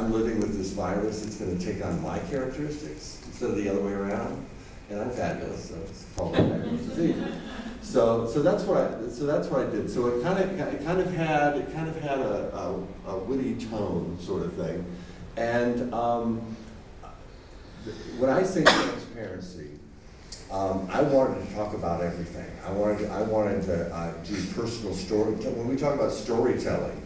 I'm living with this virus, it's going to take on my characteristics instead of the other way around. And I'm fabulous, so it's called fabulous disease. So that's what I did. So it kind of had a witty tone sort of thing. And when I say transparency, I wanted to talk about everything. I wanted to do personal story. When we talk about storytelling,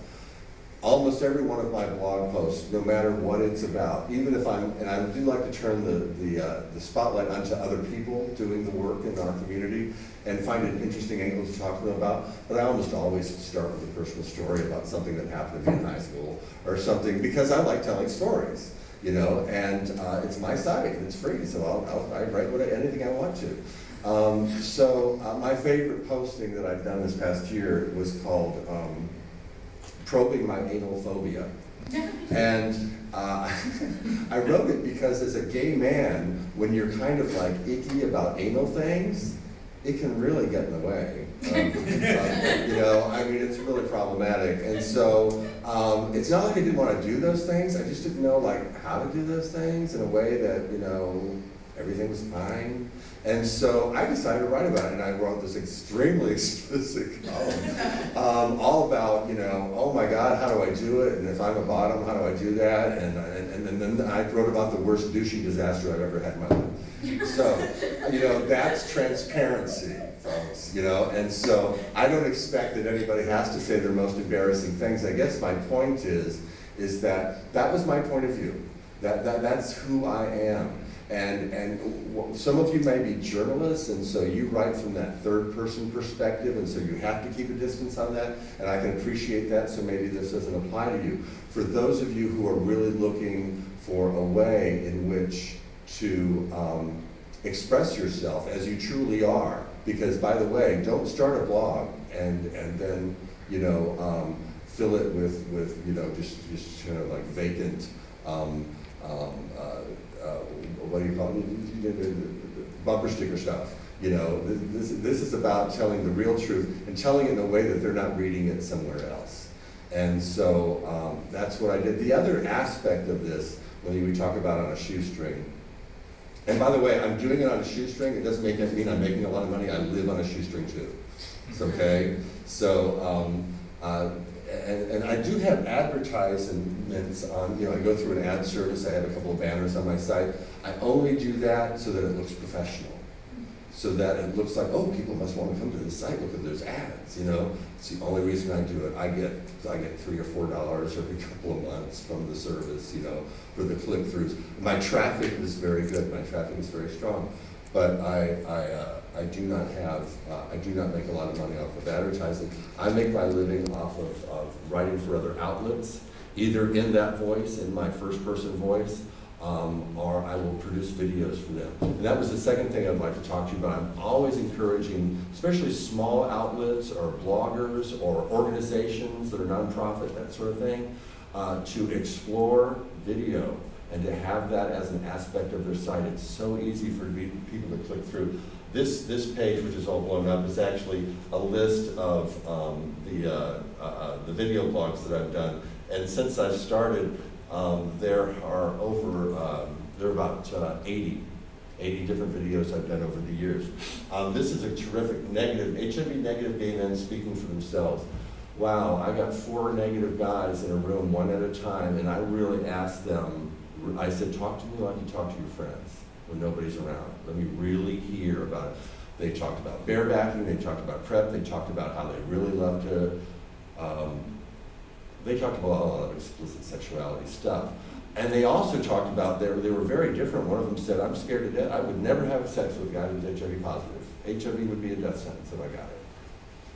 almost every one of my blog posts, no matter what it's about, even if and I do like to turn the spotlight onto other people doing the work in our community and find an interesting angle to talk to them about, but I almost always start with a personal story about something that happened to me in high school or something, because I like telling stories, you know, and it's my site, it's free, so I write anything I want to. So my favorite posting that I've done this past year was called Probing My Anal Phobia. And I wrote it because as a gay man, when you're kind of like icky about anal things, it can really get in the way. You know, I mean, it's really problematic. And so it's not like I didn't want to do those things, I just didn't know like how to do those things in a way that, you know, everything was fine. And so I decided to write about it, and I wrote this extremely explicit column, all about, you know, oh my God, how do I do it? And if I'm a bottom, how do I do that? And then I wrote about the worst douchey disaster I've ever had in my life. So, you know, that's transparency, folks, you know? And so I don't expect that anybody has to say their most embarrassing things. I guess my point is that was my point of view. That's who I am. And some of you may be journalists, and so you write from that third-person perspective, and so you have to keep a distance on that, and I can appreciate that, so maybe this doesn't apply to you. For those of you who are really looking for a way in which to express yourself as you truly are, because, by the way, don't start a blog and then, you know, fill it with you know, just kind of like vacant, what do you call it, bumper sticker stuff. You know, this is about telling the real truth and telling it in a way that they're not reading it somewhere else. And so that's what I did. The other aspect of this, when we talk about on a shoestring, and by the way, I'm doing it on a shoestring. It doesn't mean I'm making a lot of money. I live on a shoestring too. It's okay. So, and I do have advertisements on, you know, I go through an ad service, I have a couple of banners on my site. I only do that so that it looks professional. So that it looks like, oh, people must want to come to this site, look at those ads, you know? It's the only reason I do it. I get $3 or $4 every couple of months from the service, you know, for the click-throughs. My traffic is very good, my traffic is very strong. But I do not make a lot of money off of advertising. I make my living off of writing for other outlets, either in that voice, in my first person voice, or I will produce videos for them. And that was the second thing I'd like to talk to you about. I'm always encouraging, especially small outlets or bloggers or organizations that are nonprofit, that sort of thing, to explore video and to have that as an aspect of their site. It's so easy for people to click through. This page, which is all blown up, is actually a list of the video blogs that I've done. And since I've started, there are about 80 different videos I've done over the years. This is a terrific HIV negative gay men speaking for themselves. Wow, I got 4 negative guys in a room, one at a time, and I really asked them, I said, talk to me like you talk to your friends when nobody's around. Let me really hear about it. They talked about barebacking, they talked about PrEP, they talked about how they really love to, they talked about a lot of explicit sexuality stuff. And they also talked about, they were very different. One of them said, I'm scared to death. I would never have sex with a guy who's HIV positive. HIV would be a death sentence if I got it.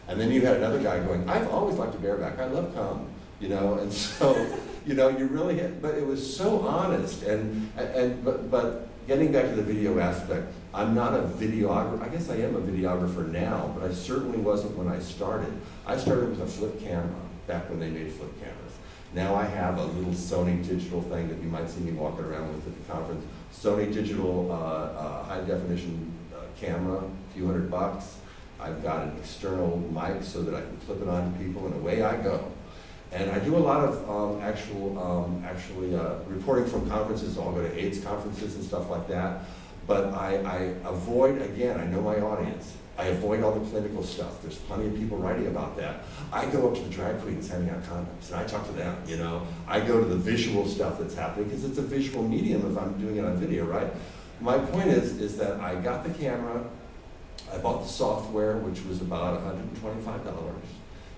And then you had another guy going, I've always liked to bareback. I love cum, you know, and so, you know, you really had, but it was so honest. But getting back to the video aspect, I'm not a videographer. I guess I am a videographer now, but I certainly wasn't when I started. I started with a flip camera back when they made flip cameras. Now I have a little Sony digital thing that you might see me walking around with at the conference. Sony digital high definition camera, a few $100. I've got an external mic so that I can clip it on to people, and away I go. And I do a lot of actually reporting from conferences. I'll go to AIDS conferences and stuff like that. But I avoid, again, I know my audience. I avoid all the clinical stuff. There's plenty of people writing about that. I go up to the drag queens handing out condoms, and I talk to them, you know. I go to the visual stuff that's happening, because it's a visual medium if I'm doing it on video, right? My point is that I got the camera, I bought the software, which was about $125,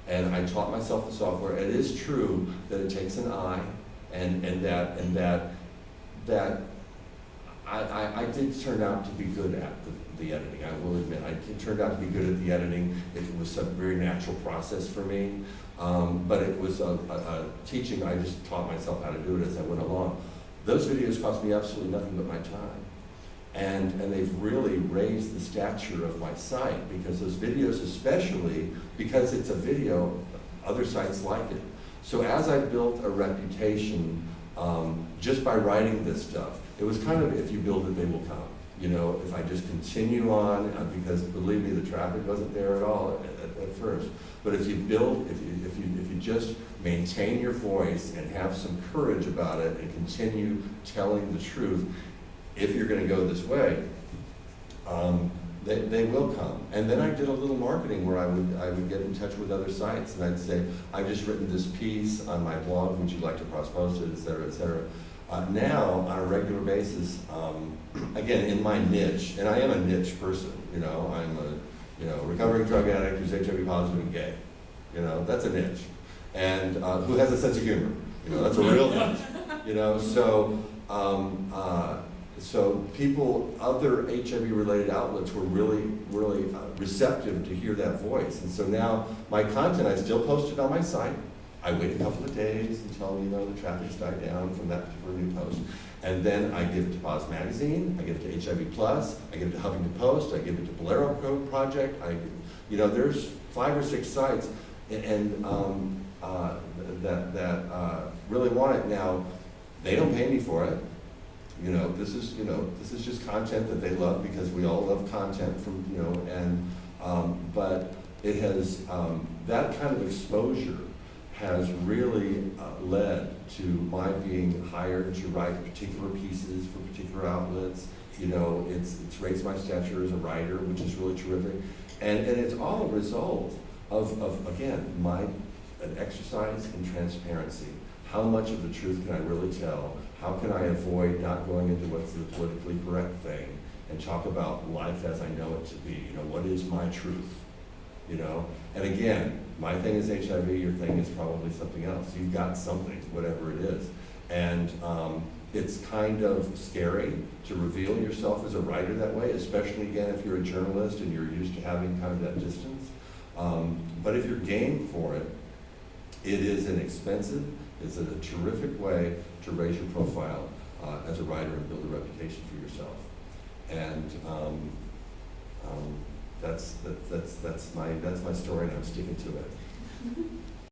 and I taught myself the software. It is true that it takes an eye, and that I did turn out to be good at the editing, I will admit. I turned out to be good at the editing. It was a very natural process for me, but it was a teaching. I just taught myself how to do it as I went along. Those videos cost me absolutely nothing but my time. And they've really raised the stature of my site, because those videos, especially because it's a video, other sites like it. So as I built a reputation just by writing this stuff, it was kind of, if you build it, they will come. You know, if I just continue on, because believe me, the traffic wasn't there at all at first. But if you build, if you just maintain your voice and have some courage about it and continue telling the truth, if you're going to go this way, they will come. And then I did a little marketing where I would get in touch with other sites, and I'd say, I've just written this piece on my blog, would you like to cross-post it, et cetera, et cetera. Now, on a regular basis, again, in my niche, and I am a niche person, you know, I'm a recovering drug addict who's HIV positive and gay. You know, that's a niche. And who has a sense of humor. You know, that's a real niche. You know, so people, other HIV-related outlets were really receptive to hear that voice. And so now, my content, I still post it on my site. I wait a couple of days until, you know, the traffic's died down from that particular new post. And then I give it to Pause Magazine, I give it to HIV Plus, I give it to Huffington Post, I give it to Bolero Code Project. You know, there's 5 or 6 sites and that really want it. Now, they don't pay me for it. You know, this is just content that they love, because we all love content from, you know, and but it has that kind of exposure has really led to my being hired to write particular pieces for particular outlets. You know, it's raised my stature as a writer, which is really terrific. And it's all a result of again, an exercise in transparency. How much of the truth can I really tell? How can I avoid not going into what's the politically correct thing and talk about life as I know it to be? You know, what is my truth? You know, and again, my thing is HIV, your thing is probably something else. You've got something, whatever it is. And it's kind of scary to reveal yourself as a writer that way, especially again, if you're a journalist and you're used to having kind of that distance. But if you're game for it, it is inexpensive. It's a terrific way to raise your profile as a writer and build a reputation for yourself. And that's my story, and I'm sticking to it.